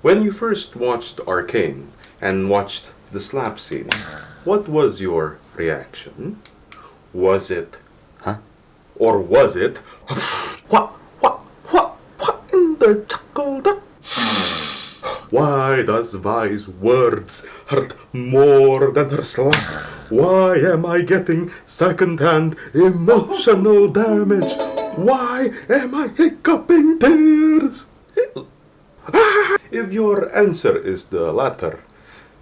When you first watched Arcane and watched the slap scene, what was your reaction? Was it, huh? Or was it, what in the chuckle duck? Why does Vi's words hurt more than her slap? Why am I getting second-hand emotional damage? Why am I hiccuping tears? If your answer is the latter,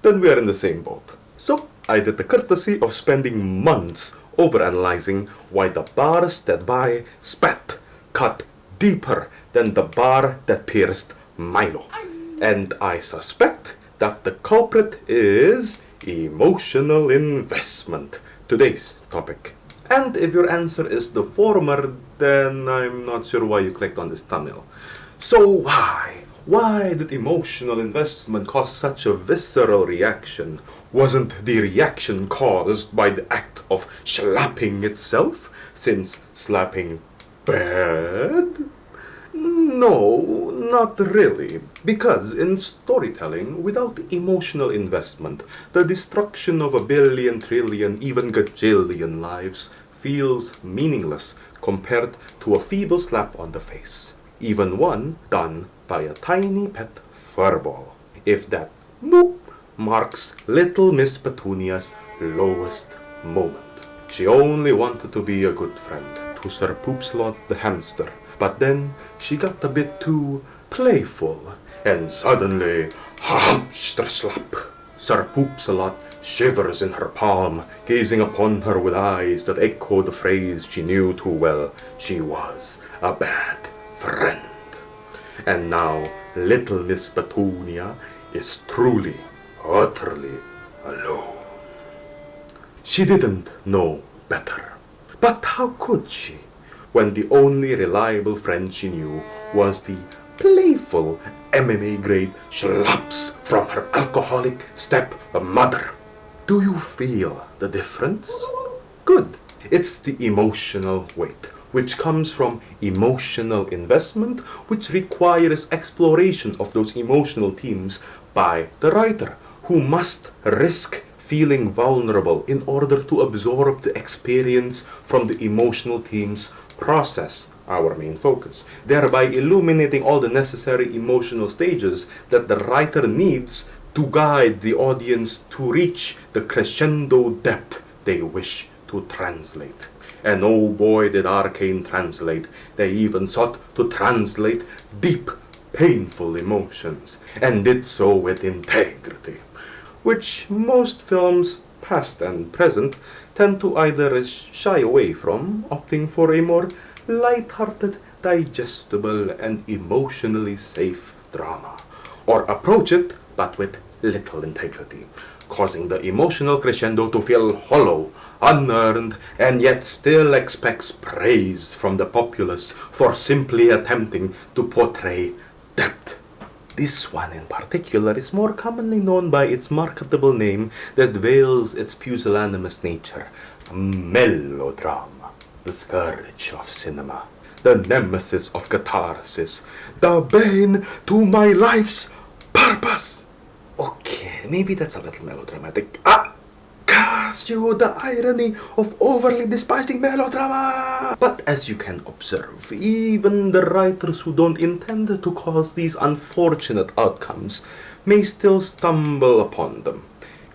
then we are in the same boat. So, I did the courtesy of spending months overanalyzing why the bars that Vi spat cut deeper than the bar that pierced Milo. And I suspect that the culprit is emotional investment, today's topic. And if your answer is the former, then I'm not sure why you clicked on this thumbnail. So why did emotional investment cause such a visceral reaction? Wasn't the reaction caused by the act of slapping itself, since slapping bad? No, not really. Because in storytelling, without emotional investment, the destruction of a billion, trillion, even gajillion lives feels meaningless compared to a feeble slap on the face. Even one done by a tiny pet furball. If that boop marks little Miss Petunia's lowest moment. She only wanted to be a good friend to Sir Poopslot the hamster, but then she got a bit too playful, and suddenly, hamster slap! Sir Poopslot shivers in her palm, gazing upon her with eyes that echo the phrase she knew too well. She was a bad friend. And now little Miss Petunia is truly, utterly alone. She didn't know better. But how could she, when the only reliable friend she knew was the playful MMA-grade slaps from her alcoholic stepmother? Do you feel the difference? Good. It's the emotional weight, which comes from emotional investment, which requires exploration of those emotional themes by the writer, who must risk feeling vulnerable in order to absorb the experience from the emotional themes process, our main focus, thereby illuminating all the necessary emotional stages that the writer needs to guide the audience to reach the crescendo depth they wish to translate. And oh boy, did Arcane translate. They even sought to translate deep, painful emotions, and did so with integrity, which most films, past and present, tend to either shy away from, opting for a more light-hearted, digestible, and emotionally safe drama, or approach it, but with little integrity, causing the emotional crescendo to feel hollow, unearned, and yet still expects praise from the populace for simply attempting to portray depth. This one in particular is more commonly known by its marketable name that veils its pusillanimous nature: melodrama, the scourge of cinema, the nemesis of catharsis, the bane to my life's purpose. Okay, maybe that's a little melodramatic. Curse you, the irony of overly despising melodrama! But as you can observe, even the writers who don't intend to cause these unfortunate outcomes may still stumble upon them.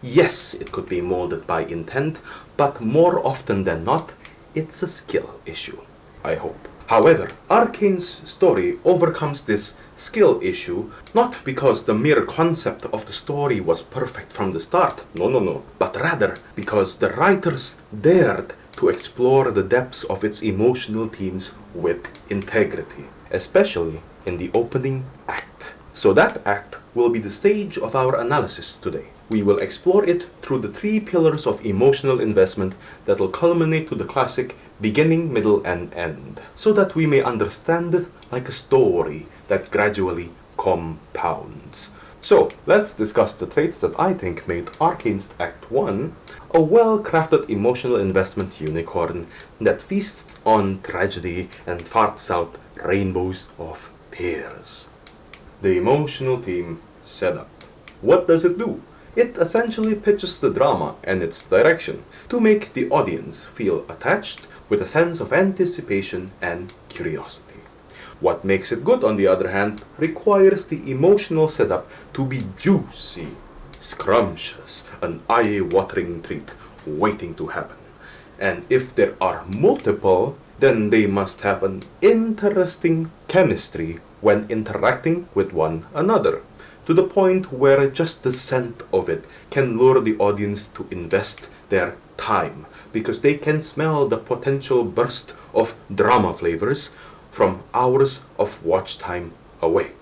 Yes, it could be molded by intent, but more often than not, it's a skill issue, I hope. However, Arcane's story overcomes this skill issue not because the mere concept of the story was perfect from the start, no, but rather because the writers dared to explore the depths of its emotional themes with integrity, especially in the opening act. So that act will be the stage of our analysis today. We will explore it through the three pillars of emotional investment that will culminate to the classic beginning, middle, and end, so that we may understand it like a story that gradually compounds. So, let's discuss the traits that I think made Arcane's Act 1 a well-crafted emotional investment unicorn that feasts on tragedy and farts out rainbows of tears. The emotional theme setup. What does it do? It essentially pitches the drama and its direction to make the audience feel attached with a sense of anticipation and curiosity. What makes it good, on the other hand, requires the emotional setup to be juicy, scrumptious, an eye-watering treat waiting to happen. And if there are multiple, then they must have an interesting chemistry when interacting with one another, to the point where just the scent of it can lure the audience to invest their time, because they can smell the potential burst of drama flavors from hours of watch time away.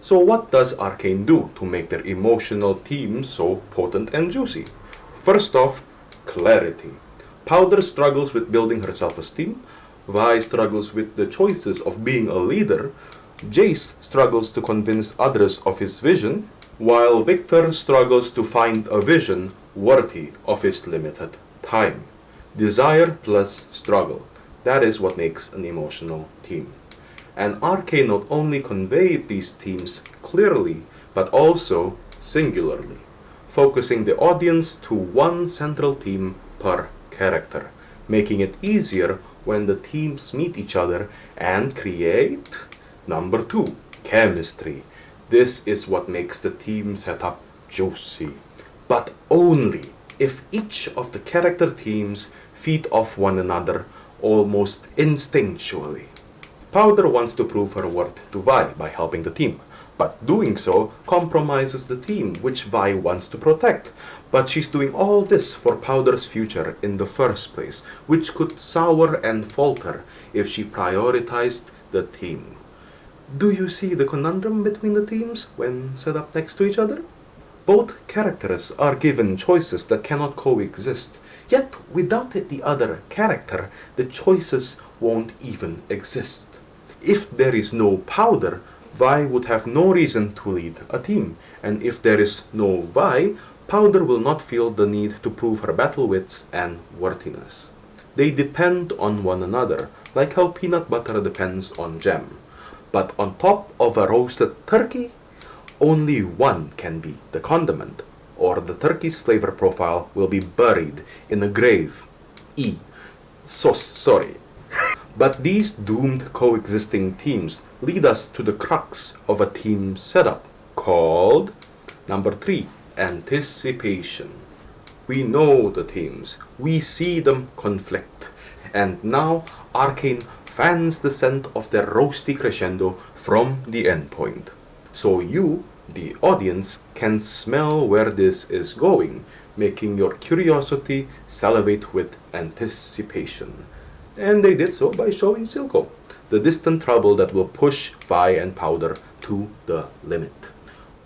So what does Arcane do to make their emotional theme so potent and juicy? First off, clarity. Powder struggles with building her self-esteem, Vi struggles with the choices of being a leader, Jace struggles to convince others of his vision, while Victor struggles to find a vision worthy of his limited time. Desire plus struggle. That is what makes an emotional theme. And Arcane not only conveyed these themes clearly, but also singularly, focusing the audience to one central theme per character, making it easier when the themes meet each other and create number 2, chemistry. This is what makes the theme setup juicy, but only if each of the character themes feed off one another almost instinctually. Powder wants to prove her worth to Vi by helping the team, but doing so compromises the team which Vi wants to protect. But she's doing all this for Powder's future in the first place, which could sour and falter if she prioritized the team. Do you see the conundrum between the teams when set up next to each other? Both characters are given choices that cannot coexist, yet without the other character, the choices won't even exist. If there is no Powder, Vi would have no reason to lead a team, and if there is no Vi, Powder will not feel the need to prove her battle wits and worthiness. They depend on one another, like how peanut butter depends on jam. But on top of a roasted turkey, only one can be the condiment, or the turkey's flavor profile will be buried in a grave. Sorry. But these doomed coexisting themes lead us to the crux of a theme setup called number 3, anticipation. We know the themes, we see them conflict, and now Arcane fans the scent of their roasty crescendo from the endpoint. So you, the audience, can smell where this is going, making your curiosity salivate with anticipation. And they did so by showing Silco, the distant trouble that will push Vi and Powder to the limit.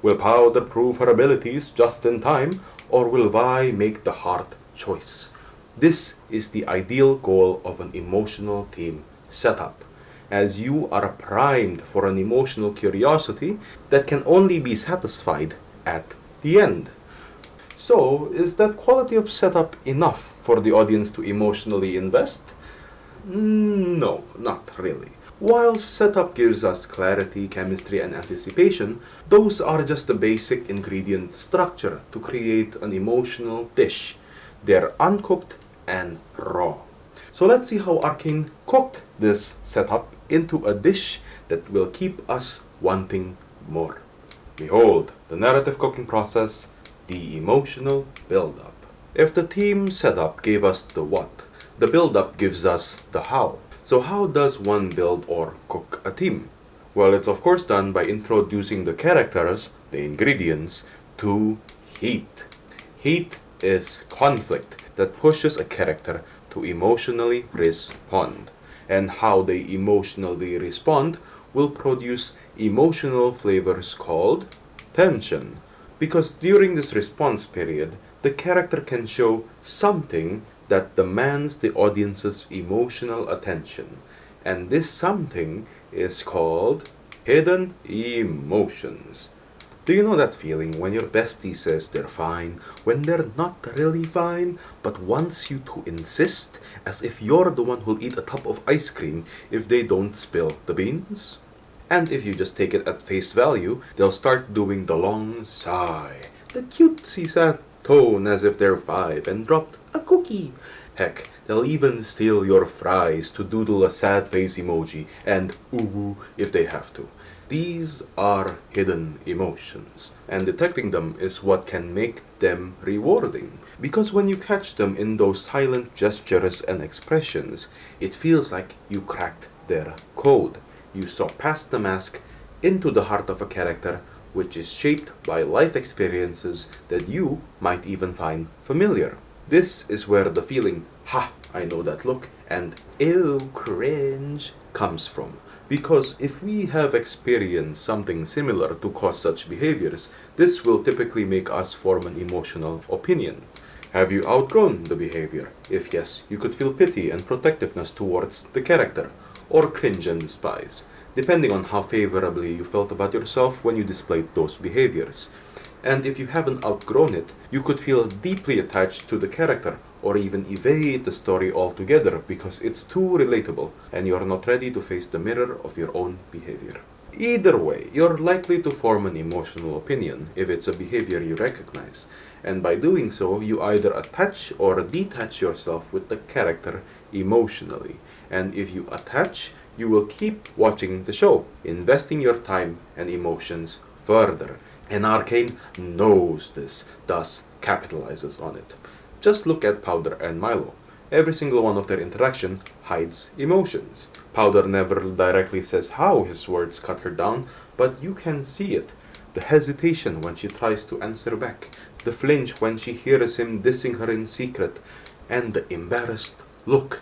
Will Powder prove her abilities just in time, or will Vi make the hard choice? This is the ideal goal of an emotional theme setup, as you are primed for an emotional curiosity that can only be satisfied at the end. So, is that quality of setup enough for the audience to emotionally invest? No, not really. While setup gives us clarity, chemistry, and anticipation, those are just the basic ingredient structure to create an emotional dish. They're uncooked and raw. So let's see how Arcane cooked this setup into a dish that will keep us wanting more. Behold, the narrative cooking process, the emotional build-up. If the theme setup gave us the what, the build-up gives us the how. So how does one build or cook a theme? Well, it's of course done by introducing the characters, the ingredients, to heat. Heat is conflict that pushes a character to emotionally respond. And how they emotionally respond will produce emotional flavors called tension. Because during this response period, the character can show something that demands the audience's emotional attention. And this something is called hidden emotions. Do you know that feeling when your bestie says they're fine, when they're not really fine, but wants you to insist as if you're the one who'll eat a tub of ice cream if they don't spill the beans? And if you just take it at face value, they'll start doing the long sigh, the cutesy sad tone as if they're 5 and dropped a cookie. Heck, they'll even steal your fries to doodle a sad face emoji and ooh if they have to. These are hidden emotions, and detecting them is what can make them rewarding. Because when you catch them in those silent gestures and expressions, it feels like you cracked their code. You saw past the mask into the heart of a character, which is shaped by life experiences that you might even find familiar. This is where the feeling, ha, I know that look, and ew, cringe, comes from. Because if we have experienced something similar to cause such behaviors, this will typically make us form an emotional opinion. Have you outgrown the behavior? If yes, you could feel pity and protectiveness towards the character, or cringe and despise, depending on how favorably you felt about yourself when you displayed those behaviors. And if you haven't outgrown it, you could feel deeply attached to the character, or even evade the story altogether because it's too relatable and you are not ready to face the mirror of your own behavior. Either way, you're likely to form an emotional opinion if it's a behavior you recognize, and by doing so, you either attach or detach yourself with the character emotionally. And if you attach, you will keep watching the show, investing your time and emotions further. And Arcane knows this, thus capitalizes on it. Just look at Powder and Milo. Every single one of their interaction hides emotions. Powder never directly says how his words cut her down, but you can see it. The hesitation when she tries to answer back, the flinch when she hears him dissing her in secret, and the embarrassed look,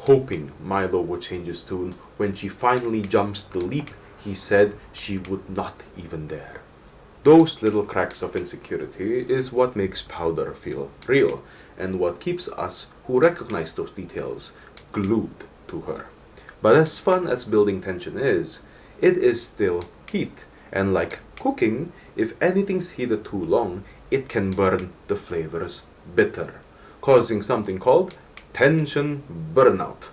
hoping Milo would change his tune when she finally jumps the leap he said she would not even dare. Those little cracks of insecurity is what makes Powder feel real, and what keeps us who recognize those details glued to her. But as fun as building tension is, it is still heat, and like cooking, if anything's heated too long, it can burn the flavors bitter, causing something called tension burnout.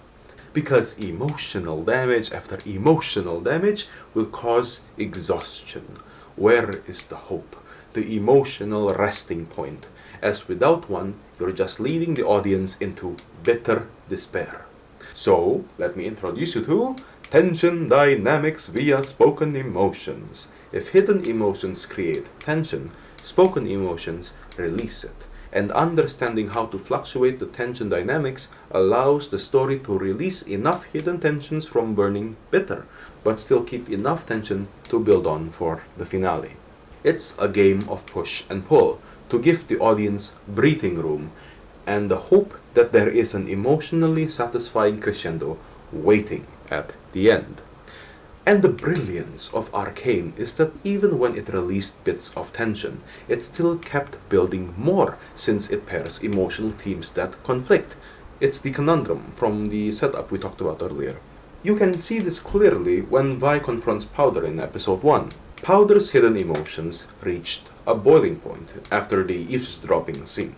Because emotional damage after emotional damage will cause exhaustion. Where is the hope, the emotional resting point? As without one, you're just leading the audience into bitter despair. So, let me introduce you to tension dynamics via spoken emotions. If hidden emotions create tension, spoken emotions release it. And understanding how to fluctuate the tension dynamics allows the story to release enough hidden tensions from burning bitter, but still keep enough tension to build on for the finale. It's a game of push and pull to give the audience breathing room and the hope that there is an emotionally satisfying crescendo waiting at the end. And the brilliance of Arcane is that even when it released bits of tension, it still kept building more since it pairs emotional themes that conflict. It's the conundrum from the setup we talked about earlier. You can see this clearly when Vi confronts Powder in episode 1. Powder's hidden emotions reached a boiling point after the eavesdropping scene,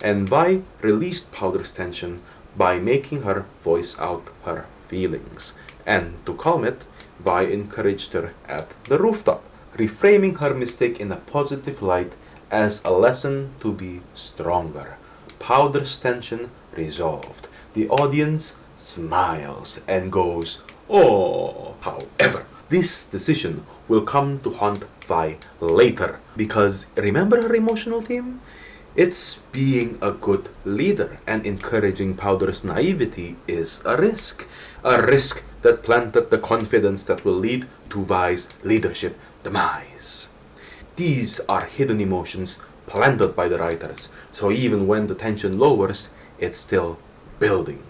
and Vi released Powder's tension by making her voice out her feelings. And to calm it, Vi encouraged her at the rooftop, reframing her mistake in a positive light as a lesson to be stronger. Powder's tension resolved. The audience smiles and goes, "Oh!" However, this decision will come to haunt Vi later, because remember her emotional theme? It's being a good leader, and encouraging Powder's naivety is a risk that planted the confidence that will lead to Vi's leadership demise. These are hidden emotions planted by the writers, so even when the tension lowers, it's still building.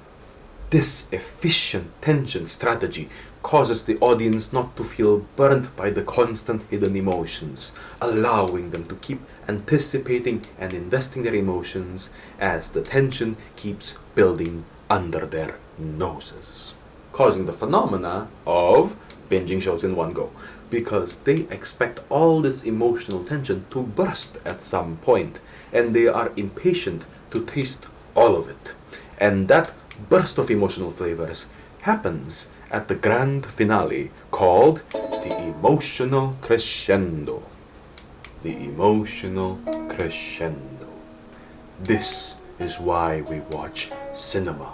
This efficient tension strategy causes the audience not to feel burnt by the constant hidden emotions, allowing them to keep anticipating and investing their emotions as the tension keeps building under their noses, causing the phenomena of binging shows in one go, because they expect all this emotional tension to burst at some point, and they are impatient to taste all of it. And that burst of emotional flavors happens at the grand finale called The Emotional Crescendo. The Emotional Crescendo. This is why we watch cinema,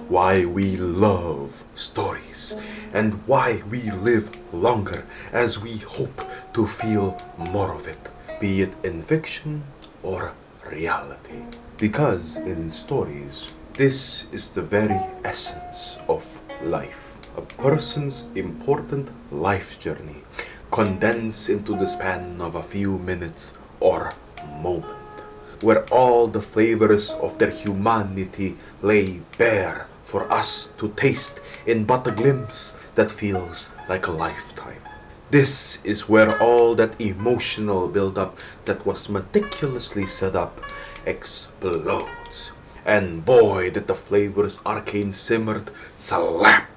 why we love stories, and why we live longer as we hope to feel more of it, be it in fiction or reality. Because in stories, this is the very essence of life. A person's important life journey condensed into the span of a few minutes or moment, where all the flavors of their humanity lay bare for us to taste in but a glimpse that feels like a lifetime. This is where all that emotional build-up that was meticulously set up explodes. And boy, did the flavors Arcane simmered slap!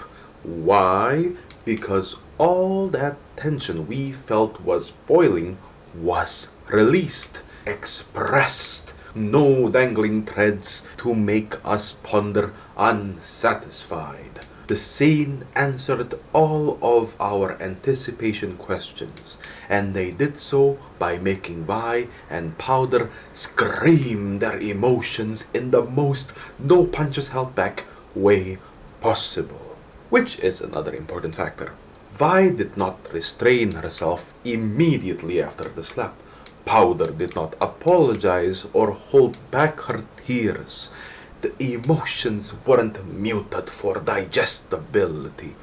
Why? Because all that tension we felt was boiling was released, expressed. No dangling threads to make us ponder unsatisfied. The scene answered all of our anticipation questions, and they did so by making Vi and Powder scream their emotions in the most no punches held back way possible. Which is another important factor. Vi did not restrain herself immediately after the slap. Powder did not apologize or hold back her tears. The emotions weren't muted for digestibility.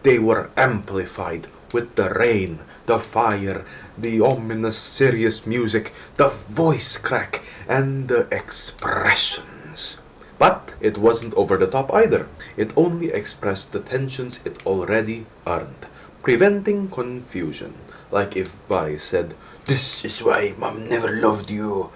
They were amplified with the rain, the fire, the ominous serious music, the voice crack, and the expressions. But it wasn't over the top either. It only expressed the tensions it already earned, preventing confusion. Like if Vi said, "This is why Mom never loved you,"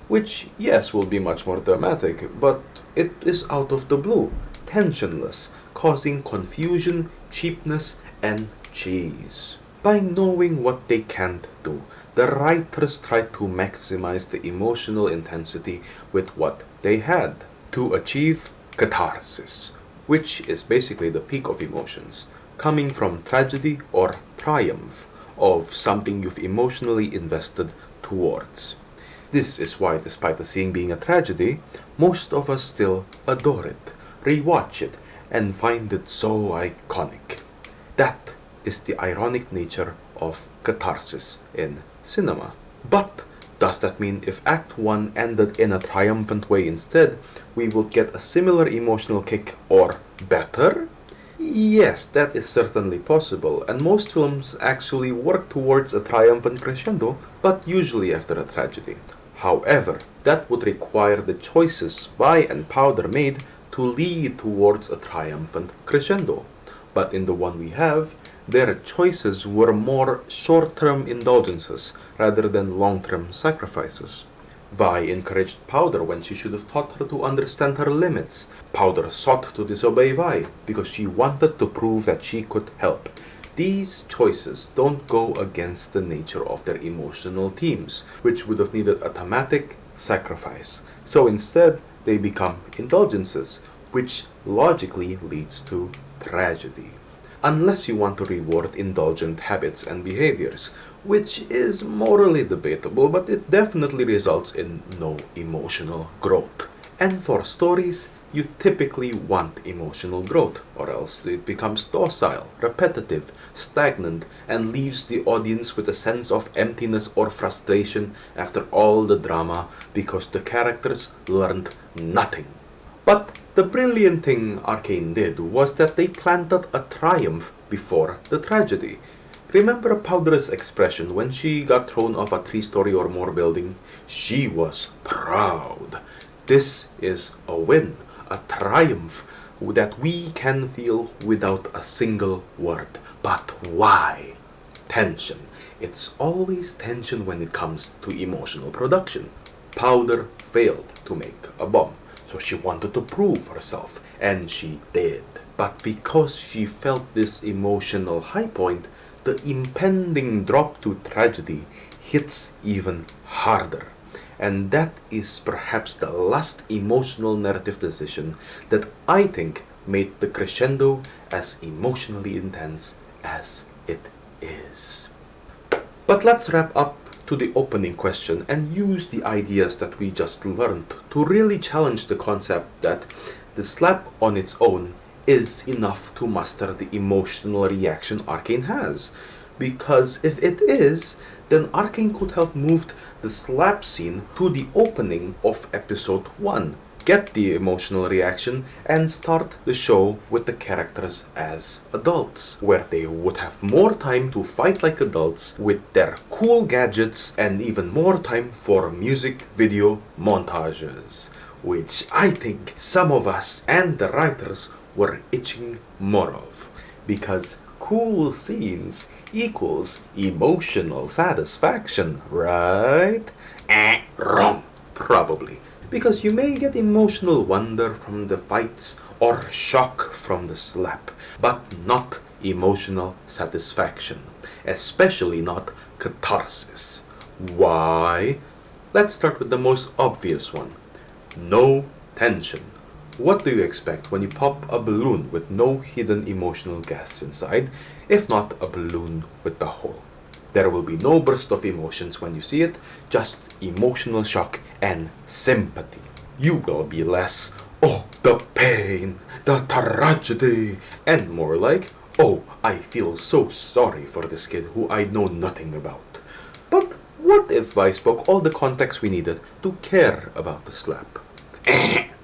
which, yes, will be much more dramatic, but it is out of the blue, tensionless, causing confusion, cheapness, and cheese. By knowing what they can't do, the writers tried to maximize the emotional intensity with what they had to achieve catharsis, which is basically the peak of emotions, coming from tragedy or triumph of something you've emotionally invested towards. This is why, despite the scene being a tragedy, most of us still adore it, rewatch it, and find it so iconic. That is the ironic nature of catharsis in cinema. But does that mean if Act 1 ended in a triumphant way instead, we would get a similar emotional kick or better? Yes, that is certainly possible, and most films actually work towards a triumphant crescendo, but usually after a tragedy. However, that would require the choices Vi and Powder made to lead towards a triumphant crescendo. But in the one we have, their choices were more short-term indulgences rather than long-term sacrifices. Vi encouraged Powder when she should have taught her to understand her limits. Powder sought to disobey Vi because she wanted to prove that she could help. These choices don't go against the nature of their emotional themes, which would have needed a thematic sacrifice. So instead, they become indulgences, which logically leads to tragedy. Unless you want to reward indulgent habits and behaviors, which is morally debatable, but it definitely results in no emotional growth. And for stories, you typically want emotional growth, or else it becomes docile, repetitive, stagnant, and leaves the audience with a sense of emptiness or frustration after all the drama because the characters learned nothing. But the brilliant thing Arcane did was that they planted a triumph before the tragedy. Remember Powder's expression when she got thrown off a 3-story or more building? She was proud. This is a win, a triumph that we can feel without a single word. But why? Tension. It's always tension when it comes to emotional production. Powder failed to make a bomb, so she wanted to prove herself, and she did. But because she felt this emotional high point, the impending drop to tragedy hits even harder. And that is perhaps the last emotional narrative decision that I think made the crescendo as emotionally intense as it is. But let's wrap up to the opening question and use the ideas that we just learned to really challenge the concept that the slap on its own is enough to master the emotional reaction Arcane has. Because if it is, then Arcane could have moved the slap scene to the opening of episode 1, get the emotional reaction, and start the show with the characters as adults, where they would have more time to fight like adults with their cool gadgets and even more time for music video montages, which I think some of us and the writers were itching more of, because cool scenes equals emotional satisfaction, right? Wrong, probably. Because you may get emotional wonder from the fights or shock from the slap, but not emotional satisfaction, especially not catharsis. Why? Let's start with the most obvious one. No tension. What do you expect when you pop a balloon with no hidden emotional gas inside, if not a balloon with the hole? There will be no burst of emotions when you see it, just emotional shock and sympathy. You will be less, oh, the pain, the tragedy, and more like, oh, I feel so sorry for this kid who I know nothing about. But what if I spoke all the context we needed to care about the slap?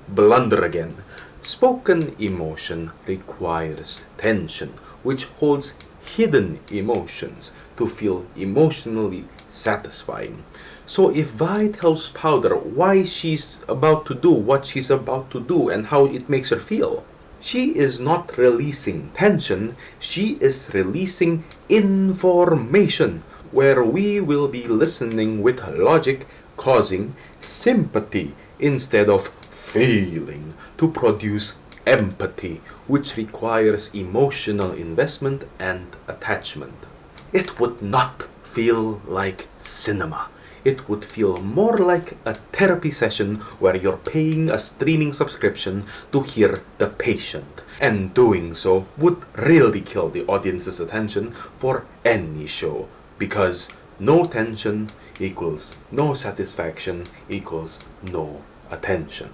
Blunder again. Spoken emotion requires tension, which holds hidden emotions to feel emotionally satisfying. So if Vi tells Powder why she's about to do what she's about to do and how it makes her feel, she is not releasing tension, she is releasing information, where we will be listening with logic, causing sympathy instead of feeling, to produce empathy, which requires emotional investment and attachment. It would not feel like cinema. It would feel more like a therapy session where you're paying a streaming subscription to hear the patient. And doing so would really kill the audience's attention for any show. Because no tension equals no satisfaction equals no attention.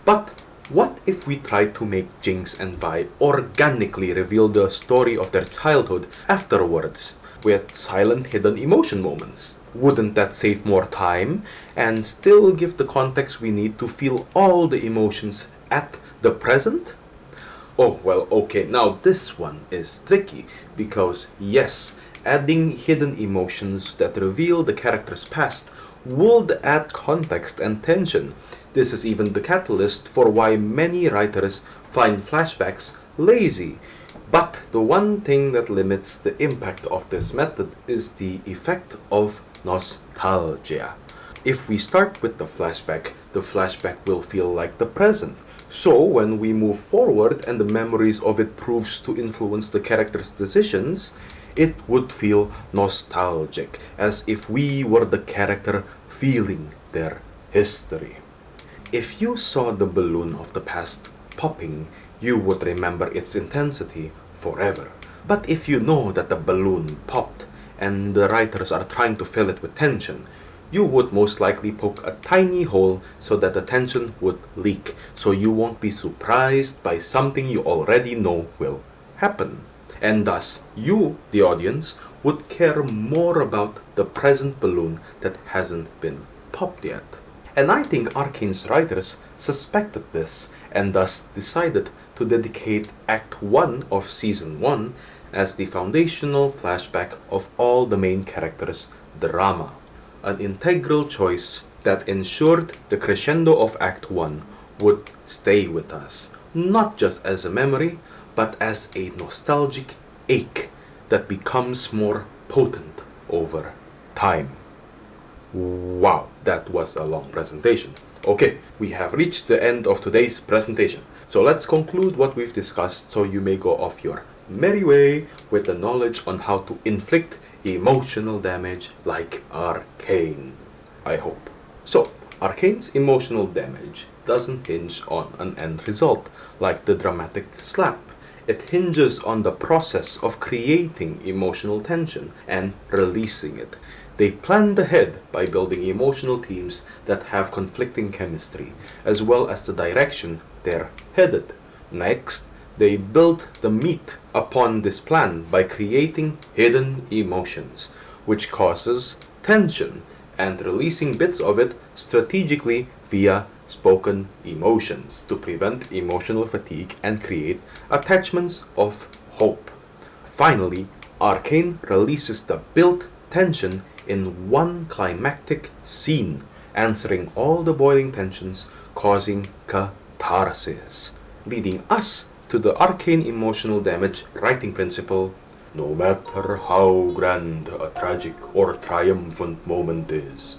But what if we tried to make Jinx and Vi organically reveal the story of their childhood afterwards, with silent hidden emotion moments? Wouldn't that save more time and still give the context we need to feel all the emotions at the present? Oh, well, okay, now this one is tricky, because yes, adding hidden emotions that reveal the character's past would add context and tension. This is even the catalyst for why many writers find flashbacks lazy. But the one thing that limits the impact of this method is the effect of nostalgia. If we start with the flashback will feel like the present. So when we move forward and the memories of it proves to influence the character's decisions, it would feel nostalgic, as if we were the character feeling their history. If you saw the balloon of the past popping, you would remember its intensity forever. But if you know that the balloon popped and the writers are trying to fill it with tension, you would most likely poke a tiny hole so that the tension would leak, so you won't be surprised by something you already know will happen. And thus, you, the audience, would care more about the present balloon that hasn't been popped yet. And I think Arcane's writers suspected this, and thus decided to dedicate Act 1 of Season 1 as the foundational flashback of all the main characters' drama. An integral choice that ensured the crescendo of Act 1 would stay with us, not just as a memory, but as a nostalgic ache that becomes more potent over time. Wow, that was a long presentation. Okay, we have reached the end of today's presentation. So let's conclude what we've discussed so you may go off your merry way with the knowledge on how to inflict emotional damage like Arcane. I hope. So, Arcane's emotional damage doesn't hinge on an end result, like the dramatic slap. It hinges on the process of creating emotional tension and releasing it. They planned ahead by building emotional teams that have conflicting chemistry, as well as the direction they're headed. Next, they built the meat upon this plan by creating hidden emotions, which causes tension, and releasing bits of it strategically via spoken emotions to prevent emotional fatigue and create attachments of hope. Finally, Arcane releases the built tension in one climactic scene, answering all the boiling tensions, causing catharsis, leading us to the Arcane emotional damage writing principle. No matter how grand a tragic or triumphant moment is,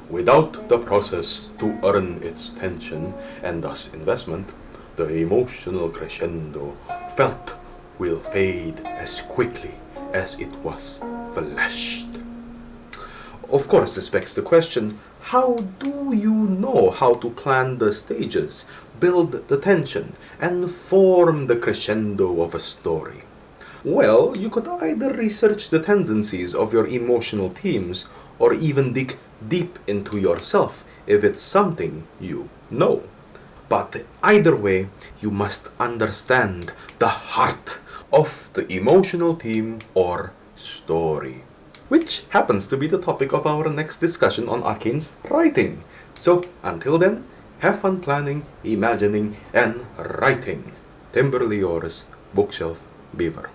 without the process to earn its tension and thus investment, the emotional crescendo felt will fade as quickly as it was flashed. Of course, this begs the question, how do you know how to plan the stages, build the tension, and form the crescendo of a story? Well, you could either research the tendencies of your emotional themes or even dig deep into yourself if it's something you know. But either way, you must understand the heart of the emotional theme or story, which happens to be the topic of our next discussion on Arcane's writing. So, until then, have fun planning, imagining, and writing. Timberly yours, Bookshelf Beaver.